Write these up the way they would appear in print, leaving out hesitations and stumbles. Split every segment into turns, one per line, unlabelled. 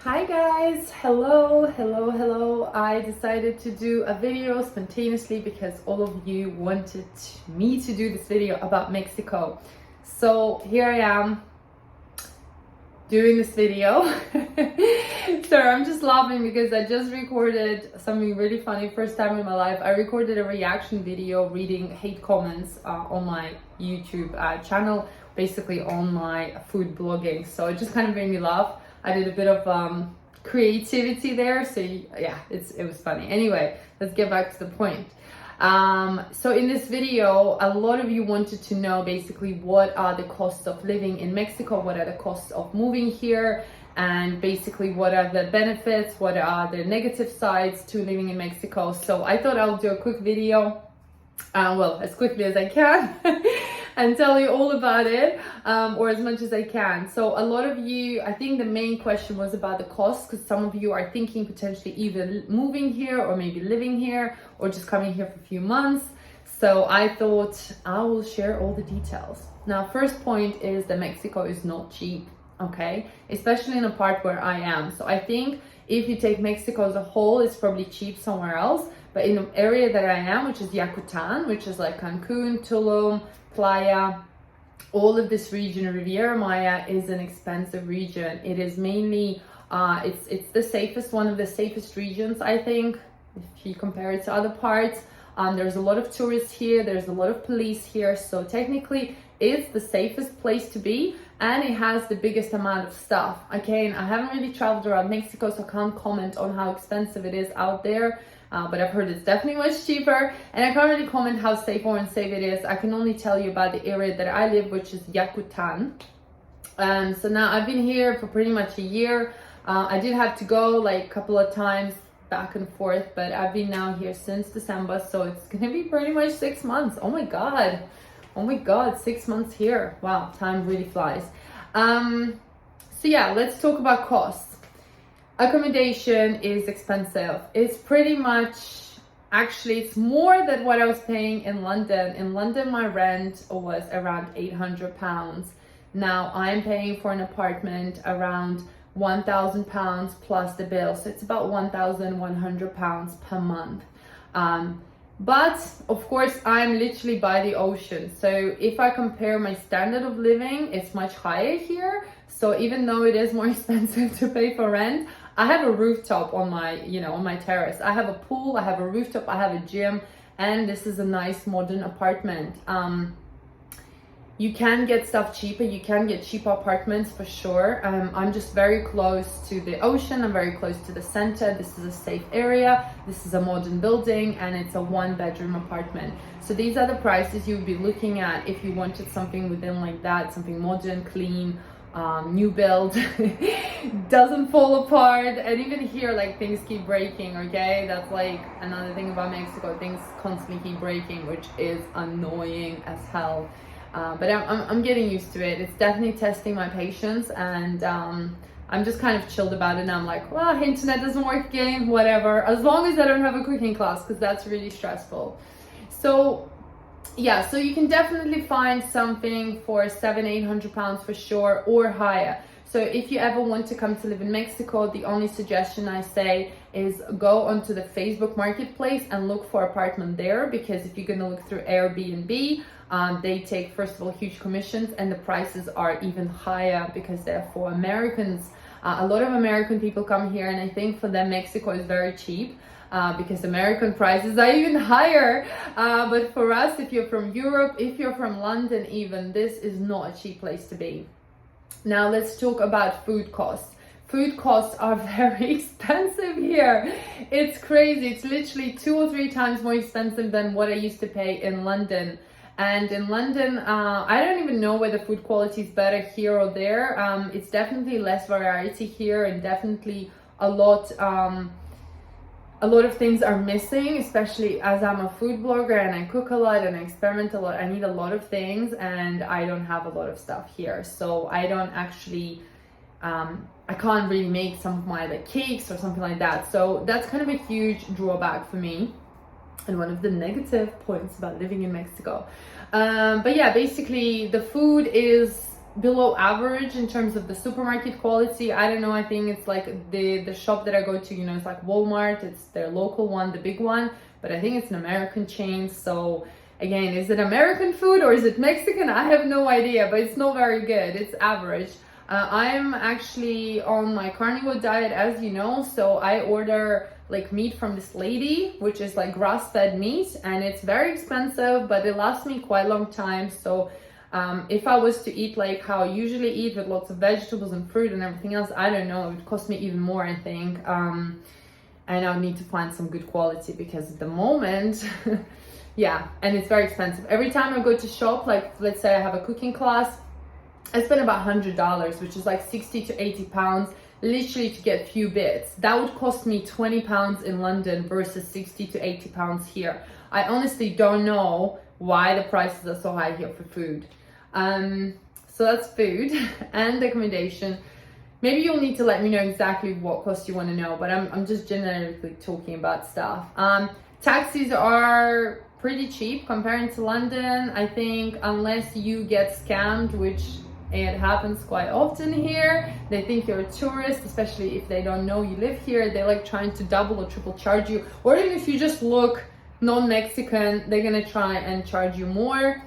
Hi guys, hello. I decided to do a video spontaneously because all of you wanted me to do this video about Mexico. So here I am doing this video. Sorry, I'm just laughing because I just recorded something really funny. First time in my life, I recorded a reaction video reading hate comments on my YouTube channel, basically on my food blogging. So it just kind of made me laugh. I did a bit of creativity there, so yeah, it was funny. Anyway, let's get back to the point. So in this video, a lot of you wanted to know basically what are the costs of living in Mexico, what are the costs of moving here, and basically what are the benefits, what are the negative sides to living in Mexico. So I thought I'll do a quick video, well, as quickly as I can and tell you all about it, or as much as I can. So a lot of you, I think the main question was about the cost, because some of you are thinking potentially either moving here or maybe living here or just coming here for a few months. So I thought I will share all the details. Now, first point is that Mexico is not cheap, okay? Especially in a part where I am. So I think if you take Mexico as a whole, it's probably cheap somewhere else. But in the area that I am, which is Yucatan, which is like Cancun, Tulum, Playa, all of this region, Riviera Maya, is an expensive region. It is mainly, it's the safest, one of the safest regions, I think, if you compare it to other parts. There's a lot of tourists here, there's a lot of police here, so technically it's the safest place to be, and it has the biggest amount of stuff. Again, I haven't really traveled around Mexico, so I can't comment on how expensive it is out there. But I've heard it's definitely much cheaper, and I can't really comment how safe or unsafe it is. I can only tell you about the area that I live, which is Yucatan. So now I've been here for pretty much a year. I did have to go like a couple of times back and forth, but I've been now here since December, so it's gonna be pretty much 6 months. Oh my god, 6 months here. Wow, time really flies. So yeah, let's talk about costs. Accommodation is expensive. It's pretty much, actually, it's more than what I was paying in London. In London, my rent was around £800. Now I'm paying for an apartment around £1,000 plus the bill. So it's about £1,100 per month. But of course, I'm literally by the ocean. So if I compare my standard of living, it's much higher here. So even though it is more expensive to pay for rent, I have a rooftop on my, on my terrace. I have a pool, I have a rooftop, I have a gym, and this is a nice modern apartment. You can get stuff cheaper, you can get cheaper apartments for sure. I'm just very close to the ocean, I'm very close to the center. This is a safe area, this is a modern building, and it's a 1-bedroom apartment. So these are the prices you would be looking at if you wanted something within like that, something modern, clean, new build, doesn't fall apart. And even here, like, things keep breaking, okay? That's like another thing about Mexico, things constantly keep breaking, which is annoying as hell. But I'm getting used to it. It's definitely testing my patience, and I'm just kind of chilled about it. And I'm like, well, internet doesn't work again, whatever, as long as I don't have a cooking class, because that's really stressful. So yeah, so you can definitely find something for £700-800 for sure, or higher. So if you ever want to come to live in Mexico, the only suggestion I say is go onto the Facebook marketplace and look for apartment there, because if you're going to look through Airbnb, they take, first of all, huge commissions, and the prices are even higher because they're for Americans. A lot of American people come here, and I think for them Mexico is very cheap. Because American prices are even higher, but for us, if you're from Europe, if you're from London even, this is not a cheap place to be. Now let's talk about food costs. Food costs are very expensive here. It's crazy. It's literally 2 or 3 times more expensive than what I used to pay in London. And in London, I don't even know whether food quality is better here or there. It's definitely less variety here, and definitely a lot of things are missing, especially as I'm a food blogger and I cook a lot and I experiment a lot. I need a lot of things, and I don't have a lot of stuff here. So I don't actually, I can't really make some of my like cakes or something like that. So that's kind of a huge drawback for me, and one of the negative points about living in Mexico. But yeah, basically the food is below average in terms of the supermarket quality. I don't know, I think it's like the shop that I go to, you know, it's like Walmart, it's their local one, the big one, but I think it's an American chain. So again, is it American food or is it Mexican? I have no idea, but it's not very good. It's average. I'm actually on my Carnival Diet, as you know, so I order like meat from this lady, which is like grass-fed meat, and it's very expensive, but it lasts me quite a long time. So if I was to eat like how I usually eat with lots of vegetables and fruit and everything else, I don't know, it would cost me even more, I think. And I would need to find some good quality, because at the moment, yeah, and it's very expensive. Every time I go to shop, like let's say I have a cooking class, I spend about $100, which is like 60 to 80 pounds, literally to get few bits. That would cost me 20 pounds in London versus 60 to 80 pounds here. I honestly don't know why the prices are so high here for food. So that's food and accommodation. Maybe you'll need to let me know exactly what cost you want to know, but I'm just generically talking about stuff. Taxis are pretty cheap comparing to London, I think, unless you get scammed, which it happens quite often here. They think you're a tourist, especially if they don't know you live here. They're like trying to double or triple charge you, or even if you just look non-Mexican, they're gonna try and charge you more.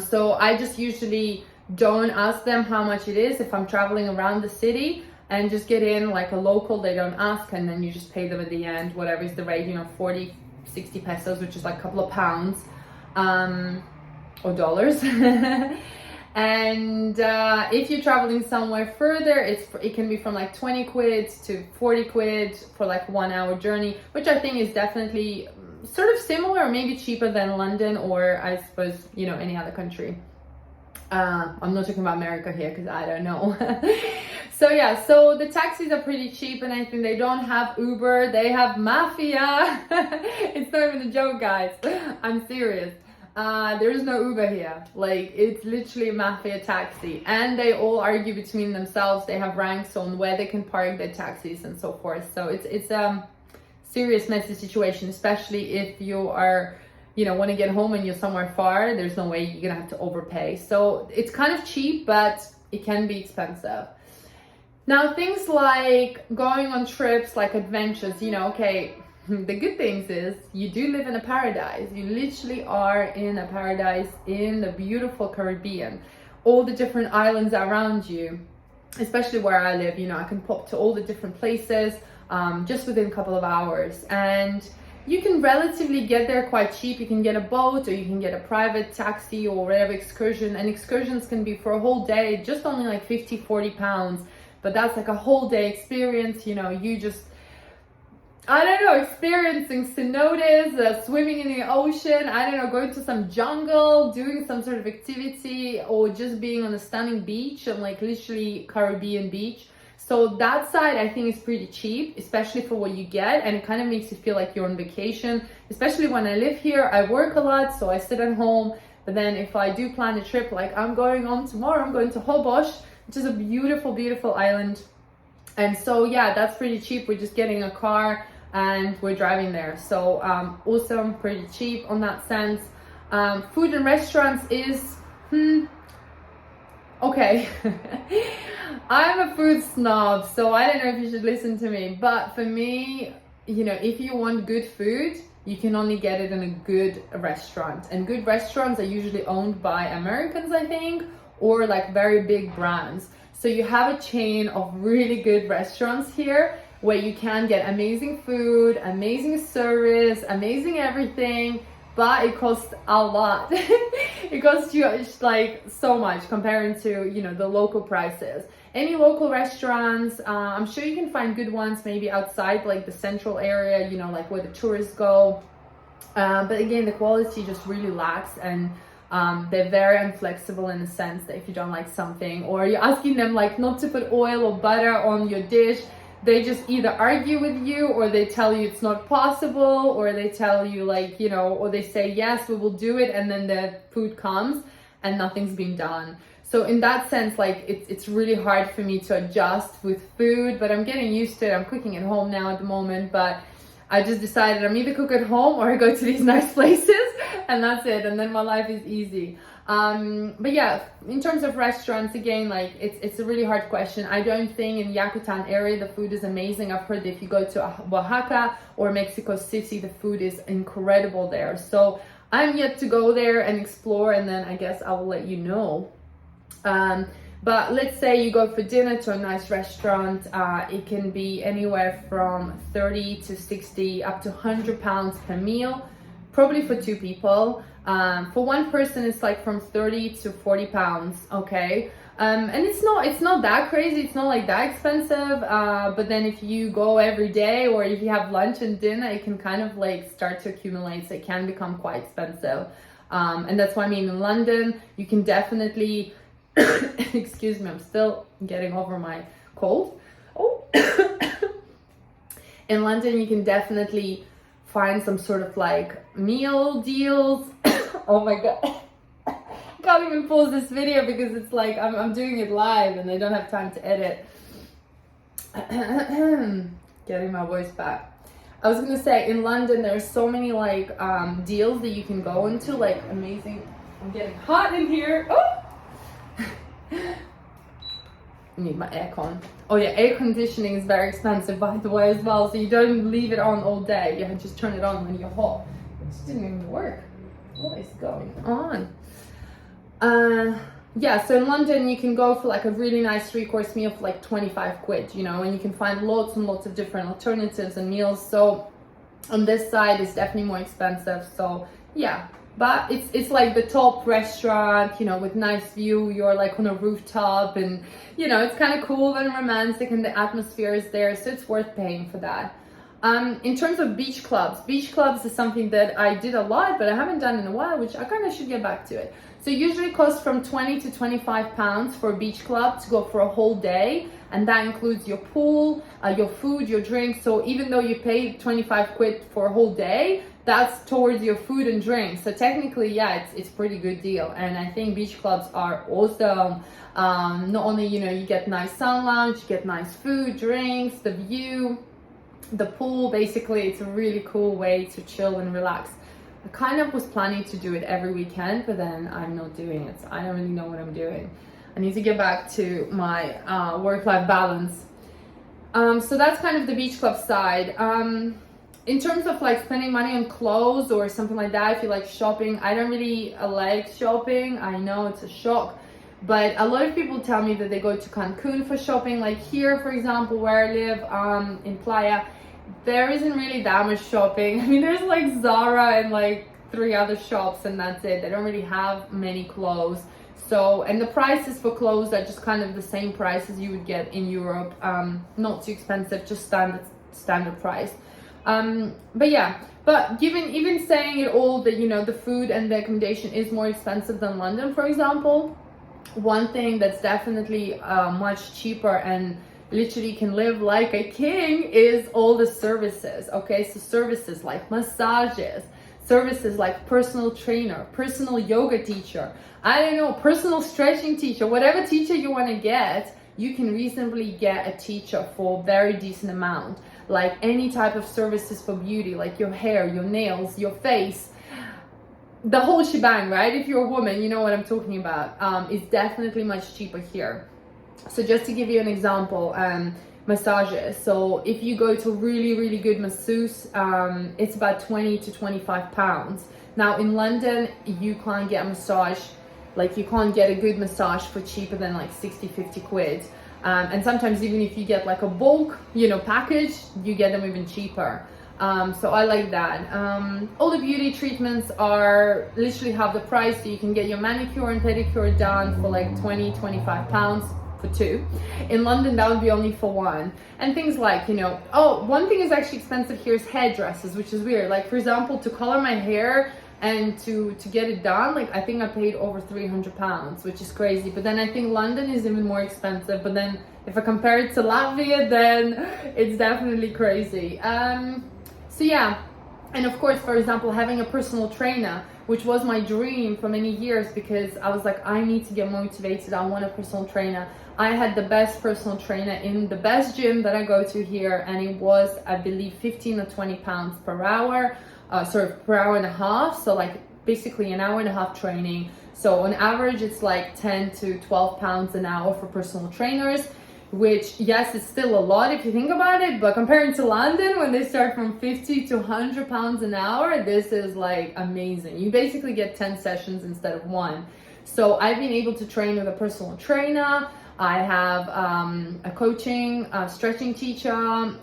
So I just usually don't ask them how much it is if I'm traveling around the city, and just get in like a local. They don't ask, and then you just pay them at the end, whatever is the rate, you know, 40, 60 pesos, which is like a couple of pounds, or dollars. And if you're traveling somewhere further, it can be from like 20 quid to 40 quid for like 1 hour journey, which I think is definitely sort of similar or maybe cheaper than London, or I suppose, you know, any other country. I'm not talking about America here because I don't know. So yeah, so the taxis are pretty cheap, and I think they don't have Uber, they have Mafia. It's not even a joke, guys. I'm serious. There is no Uber here. Like, it's literally a Mafia taxi, and they all argue between themselves. They have ranks on where they can park their taxis and so forth. So it's serious messy situation, especially if you are, you know, want to get home and you're somewhere far. There's no way you're gonna have to overpay. So it's kind of cheap, but it can be expensive. Now, things like going on trips, like adventures, you know, okay, the good things is you do live in a paradise. You literally are in a paradise in the beautiful Caribbean. All the different islands around you, especially where I live, you know, I can pop to all the different places just within a couple of hours. And you can relatively get there quite cheap. You can get a boat, or you can get a private taxi or whatever excursion. And excursions can be for a whole day, just only like 50, 40 pounds. But that's like a whole day experience, you know, you just, I don't know, experiencing cenotes, swimming in the ocean, I don't know, going to some jungle, doing some sort of activity, or just being on a stunning beach, and like literally Caribbean beach. So that side I think is pretty cheap, especially for what you get, and it kind of makes you feel like you're on vacation. Especially when I live here, I work a lot, so I sit at home. But then if I do plan a trip, like I'm going on tomorrow, I'm going to Hobosh, which is a beautiful, beautiful island. And so yeah, that's pretty cheap. We're just getting a car and we're driving there. So also pretty cheap on that sense. Food and restaurants is okay. I'm a food snob, so I don't know if you should listen to me, but for me, you know, if you want good food, you can only get it in a good restaurant, and good restaurants are usually owned by Americans, I think, or like very big brands. So you have a chain of really good restaurants here where you can get amazing food, amazing service, amazing everything, but it costs a lot. It costs you like so much comparing to, you know, the local prices. Any local restaurants, I'm sure you can find good ones maybe outside like the central area, you know, like where the tourists go. But again, the quality just really lacks, and they're very inflexible in the sense that if you don't like something, or you're asking them like not to put oil or butter on your dish, they just either argue with you, or they tell you it's not possible, or they tell you like, you know, or they say yes, we will do it, and then the food comes and nothing's been done. So in that sense, like it's really hard for me to adjust with food, but I'm getting used to it. I'm cooking at home now at the moment, but I just decided I'm either cook at home or I go to these nice places, and that's it. And then my life is easy. But yeah, in terms of restaurants, again, like it's a really hard question. I don't think in Yucatan area the food is amazing. I've heard that if you go to Oaxaca or Mexico City, the food is incredible there. So I'm yet to go there and explore, and then I guess I will let you know. But let's say you go for dinner to a nice restaurant, it can be anywhere from 30 to 60 up to 100 pounds per meal, probably for 2 people. For 1 person, it's like from 30 to 40 pounds, okay? And it's not that crazy, it's not like that expensive, but then if you go every day or if you have lunch and dinner, it can kind of like start to accumulate, so it can become quite expensive. And that's why I mean in London, you can definitely, excuse me, I'm still getting over my cold. Oh. In London, you can definitely find some sort of like meal deals. Oh my god. I can't even pause this video because it's like I'm doing it live and I don't have time to edit. Getting my voice back. I was gonna say in London there's so many like deals that you can go into, like amazing. I'm getting hot in here. Oh! I need my aircon. Oh yeah, air conditioning is very expensive by the way as well, so you don't leave it on all day. You just turn it on when you're hot. It just didn't even work. What is going on? Yeah, so in London you can go for like a really nice 3-course meal for like 25 quid, you know, and you can find lots and lots of different alternatives and meals. So on this side it's definitely more expensive. So yeah, but it's like the top restaurant, you know, with nice view. You're like on a rooftop and, you know, it's kind of cool and romantic and the atmosphere is there, so it's worth paying for that. In terms of beach clubs is something that I did a lot, but I haven't done in a while, which I kind of should get back to it. So usually it costs from 20 to 25 pounds for a beach club to go for a whole day, and that includes your pool, your food, your drinks. So even though you pay 25 quid for a whole day, that's towards your food and drinks. So technically, yeah, it's pretty good deal. And I think beach clubs are awesome. Not only, you know, you get nice sun lounge, you get nice food, drinks, the view, the pool. Basically, it's a really cool way to chill and relax. I kind of was planning to do it every weekend, but then I'm not doing it. So I don't really know what I'm doing. I need to get back to my work-life balance. So that's kind of the beach club side. In terms of like spending money on clothes or something like that, if you like shopping, I don't really like shopping. I know it's a shock, but a lot of people tell me that they go to Cancun for shopping. Like here, for example, where I live, in Playa, there isn't really that much shopping. I mean, there's like Zara and like 3 other shops and that's it. They don't really have many clothes. So, and the prices for clothes are just kind of the same prices you would get in Europe. Not too expensive, just standard price. But yeah, but even saying it all, that, you know, the food and the accommodation is more expensive than London, for example, one thing that's definitely much cheaper and literally can live like a king is all the services. Okay, so services like massages, services like personal trainer, personal yoga teacher, I don't know, personal stretching teacher, whatever teacher you want to get, you can reasonably get a teacher for a very decent amount. Like any type of services for beauty, like your hair, your nails, your face, the whole shebang, right? If you're a woman, you know what I'm talking about. It's definitely much cheaper here. So just to give you an example, massages. So if you go to really good masseuse, it's about 20 to 25 pounds. Now in London, you can't get a massage, like you can't get a good massage for cheaper than like 60-50 quid. And sometimes even if you get like a bulk, you know, package, you get them even cheaper. So I like that. All the beauty treatments are literally half the price. So you can get your manicure and pedicure done for like 20-25 pounds for 2. In London, that would be only for 1. And things like, you know, oh, one thing is actually expensive here is hairdressers, which is weird. Like for example, to color my hair and to get it done, like I think I paid over 300 pounds, which is crazy. But then I think London is even more expensive. But then if I compare it to Latvia, then it's definitely crazy. So yeah, and of course, for example, having a personal trainer, which was my dream for many years, because I was like, I need to get motivated, I want a personal trainer. I had the best personal trainer in the best gym that I go to here, and it was, I believe, 15 or 20 pounds per hour, per hour and a half. So like basically an hour and a half training. So on average, it's like 10 to 12 pounds an hour for personal trainers, which, yes, it's still a lot if you think about it, but comparing to London, when they start from 50 to 100 pounds an hour, this is like amazing. You basically get 10 sessions instead of one. So I've been able to train with a personal trainer. I have a coaching, stretching teacher,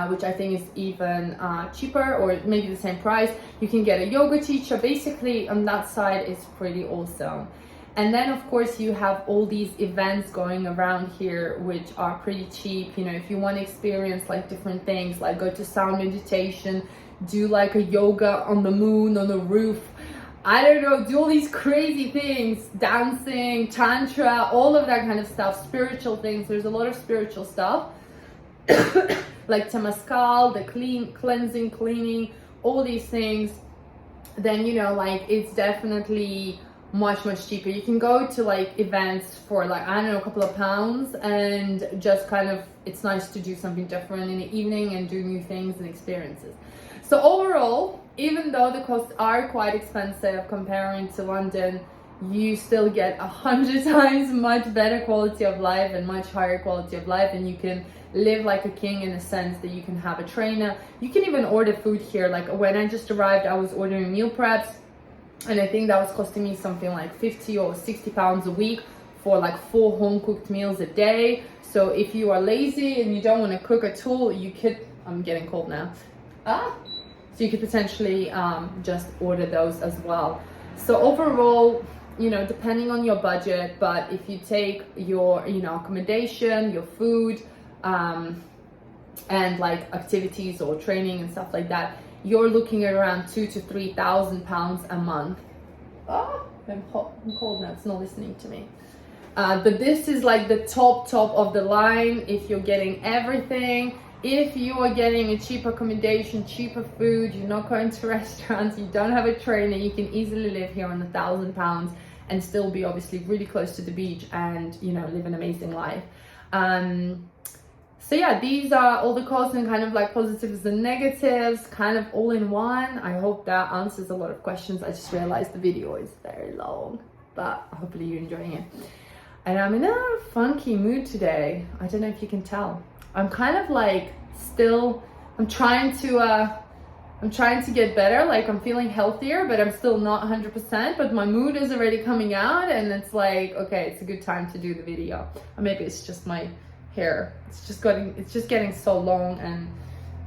which I think is even cheaper, or maybe the same price. You can get a yoga teacher. Basically, on that side, it's pretty awesome. And then, of course, you have all these events going around here, which are pretty cheap. You know, if you want to experience like different things, like go to sound meditation, do like a yoga on the moon, on the roof, I don't know, do all these crazy things, dancing, tantra, all of that kind of stuff, spiritual things. There's a lot of spiritual stuff. Like Temazcal, the cleansing, cleaning, all these things, then, you know, like, it's definitely much cheaper. You can go to like events for like, I don't know, a couple of pounds, and just kind of, it's nice to do something different in the evening and do new things and experiences. So overall, even though the costs are quite expensive comparing to London, you still get 100 times much better quality of life and much higher quality of life, and you can live like a king in a sense that you can have a trainer. You can even order food here. Like when I just arrived, I was ordering meal preps, and I think that was costing me something like 50 or 60 pounds a week for like 4 home cooked meals a day. So if you are lazy and you don't want to cook at all, you could, I'm getting cold now. So you could potentially just order those as well. So overall, you know, depending on your budget, but if you take your, you know, accommodation, your food, and like activities or training and stuff like that, you're looking at around 2,000 to 3,000 pounds a month. Oh, I'm cold now, it's not listening to me. But this is like the top of the line if you're getting everything. If you are getting a cheap accommodation, cheaper food, you're not going to restaurants, you don't have a trainer, you can easily live here on £1,000 and still be obviously really close to the beach and, you know, live an amazing life. So yeah, these are all the costs and kind of like positives and negatives, kind of all in one. I hope that answers a lot of questions. I just realized the video is very long, but hopefully you're enjoying it. And I'm in a funky mood today. I don't know if you can tell. I'm kind of like still, I'm trying to get better. Like I'm feeling healthier, but I'm still not 100%, but my mood is already coming out, and it's like, okay, it's a good time to do the video. Or maybe it's just my hair. It's just getting so long and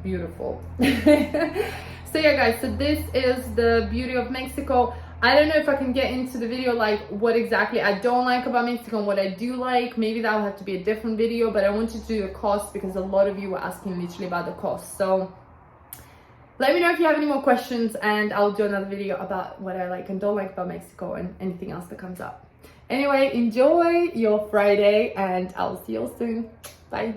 beautiful. So yeah, guys, so this is the beauty of Mexico. I don't know if I can get into the video like what exactly I don't like about Mexico and what I do like. Maybe that will have to be a different video, but I wanted to do the cost because a lot of you were asking literally about the cost. So let me know if you have any more questions, and I'll do another video about what I like and don't like about Mexico and anything else that comes up. Anyway, enjoy your Friday, and I'll see you all soon. Bye.